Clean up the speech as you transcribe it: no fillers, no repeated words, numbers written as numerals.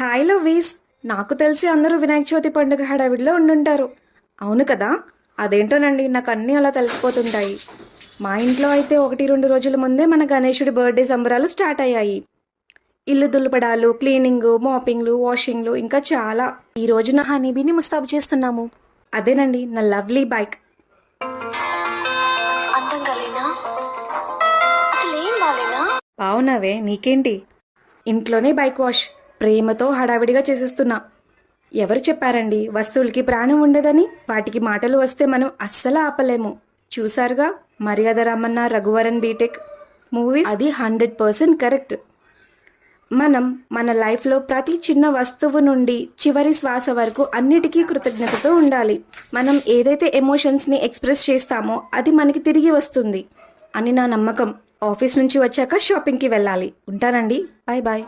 Hi లవ్వీస్. నాకు తెలిసి అందరూ వినాయక చవితి పండుగ హడావిడిలో ఉండుంటారు. అవును కదా. అదేంటోనండి, నాకు అన్నీ అలా తెలిసిపోతుంటాయి. మా ఇంట్లో అయితే 1-2 రోజుల ముందే మన గణేశుడి బర్త్డే సంబరాలు స్టార్ట్ అయ్యాయి. ఇల్లు దులపడాలు, క్లీనింగ్, మాపింగ్లు, వాషింగ్లు, ఇంకా చాలా. ఈ రోజు నా హనీబీని ముస్తాబు చేస్తున్నాము. అదేనండి నా లవ్లీ బైక్. బావున్నావే, నీకేంటి? ఇంట్లోనే బైక్ వాష్ ప్రేమతో హడావిడిగా చేసేస్తున్నా. ఎవరు చెప్పారండి వస్తువులకి ప్రాణం ఉండదని? వాటికి మాటలు వస్తే మనం అస్సలు ఆపలేము. చూసారుగా, మర్యాద రామన్న, రఘువరన్ బీటెక్ మూవీస్, అది 100% కరెక్ట్. మనం మన లైఫ్లో ప్రతి చిన్న వస్తువు నుండి చివరి శ్వాస వరకు అన్నిటికీ కృతజ్ఞతతో ఉండాలి. మనం ఏదైతే ఎమోషన్స్ని ఎక్స్ప్రెస్ చేస్తామో అది మనకి తిరిగి వస్తుంది అని నా నమ్మకం. ఆఫీస్ నుంచి వచ్చాక షాపింగ్కి వెళ్ళాలి. ఉంటానండి, బాయ్ బాయ్.